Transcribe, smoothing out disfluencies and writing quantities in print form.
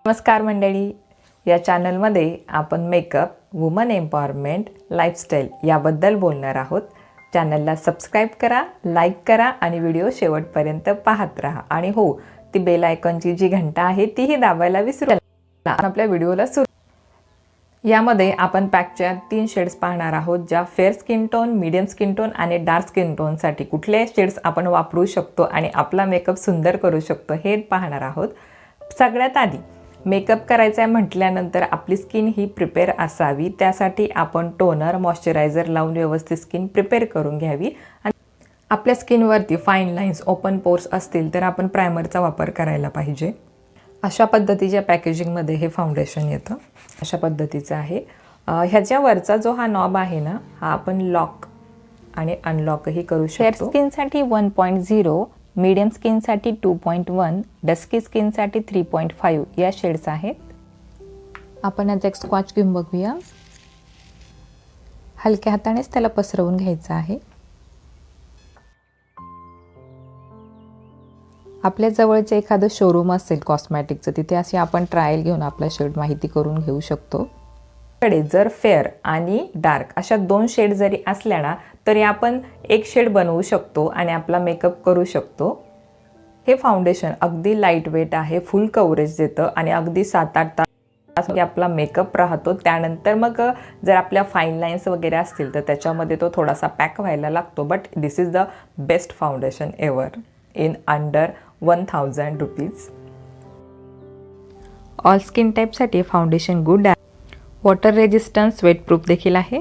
नमस्कार मंडळी, या चॅनलमध्ये आपण मेकअप, वुमन एम्पॉवरमेंट, लाईफस्टाईल याबद्दल बोलणार आहोत. चॅनलला सबस्क्राईब करा, लाईक करा आणि व्हिडिओ शेवटपर्यंत पाहत राहा. आणि हो, ती बेल आयकॉनची जी घंटा आहे तीही दाबायला विसरू नका. आपल्या व्हिडिओला सुरू. यामध्ये आपण पॅकच्या 3 शेड्स पाहणार आहोत, ज्या fair skin tone, medium skin tone आणि डार्क स्किन टोनसाठी कुठले शेड्स आपण वापरू शकतो आणि आपला मेकअप सुंदर करू शकतो हे पाहणार आहोत. सगळ्यात आधी मेकअप करायचा आहे म्हटल्यानंतर आपली स्किन ही प्रिपेअर असावी. त्यासाठी आपण टोनर, मॉइश्चरायझर लावून व्यवस्थित स्किन प्रिपेअर करून घ्यावी. आणि आपल्या स्किनवरती फाईन लाईन्स, ओपन पोर्स असतील तर आपण प्रायमरचा वापर करायला पाहिजे. अशा पद्धतीच्या पॅकेजिंगमध्ये हे फाउंडेशन येतं. अशा पद्धतीचं आहे. ह्याच्यावरचा जो हा नॉब आहे ना, हा आपण लॉक आणि अनलॉकही करू शकतो. फेअर स्किनसाठी 1.0, मीडियम स्किनसाठी 2.1, डस्की स्किनसाठी 3.5 या शेड्स आहेत. आपण याचा एक स्कॉच घेऊन बघूया. हलक्या हातानेच त्याला पसरवून घ्यायचं आहे. आपल्या जवळचे एखादं शोरूम असेल कॉस्मॅटिकचं, तिथे अशी आपण ट्रायल घेऊन आपला शेड माहिती करून घेऊ शकतो. जर फेअर आणि डार्क अशा 2 शेड जरी असल्या ना, तरी आपण एक शेड बनवू शकतो आणि आपला मेकअप करू शकतो. हे फाउंडेशन अगदी लाईट वेट आहे, फुल कव्हरेज देतं आणि अगदी 7-8 तास आपला मेकअप राहतो. त्यानंतर मग जर आपल्या फाईन लाईन्स वगैरे असतील तर त्याच्यामध्ये तो थोडासा पॅक व्हायला लागतो. But this is the best foundation ever in under 1000 rupees. All skin टाईपसाठी फाउंडेशन गुड आहे. वॉटर रेजिस्टन्स, वेट प्रूफ देखील आहे.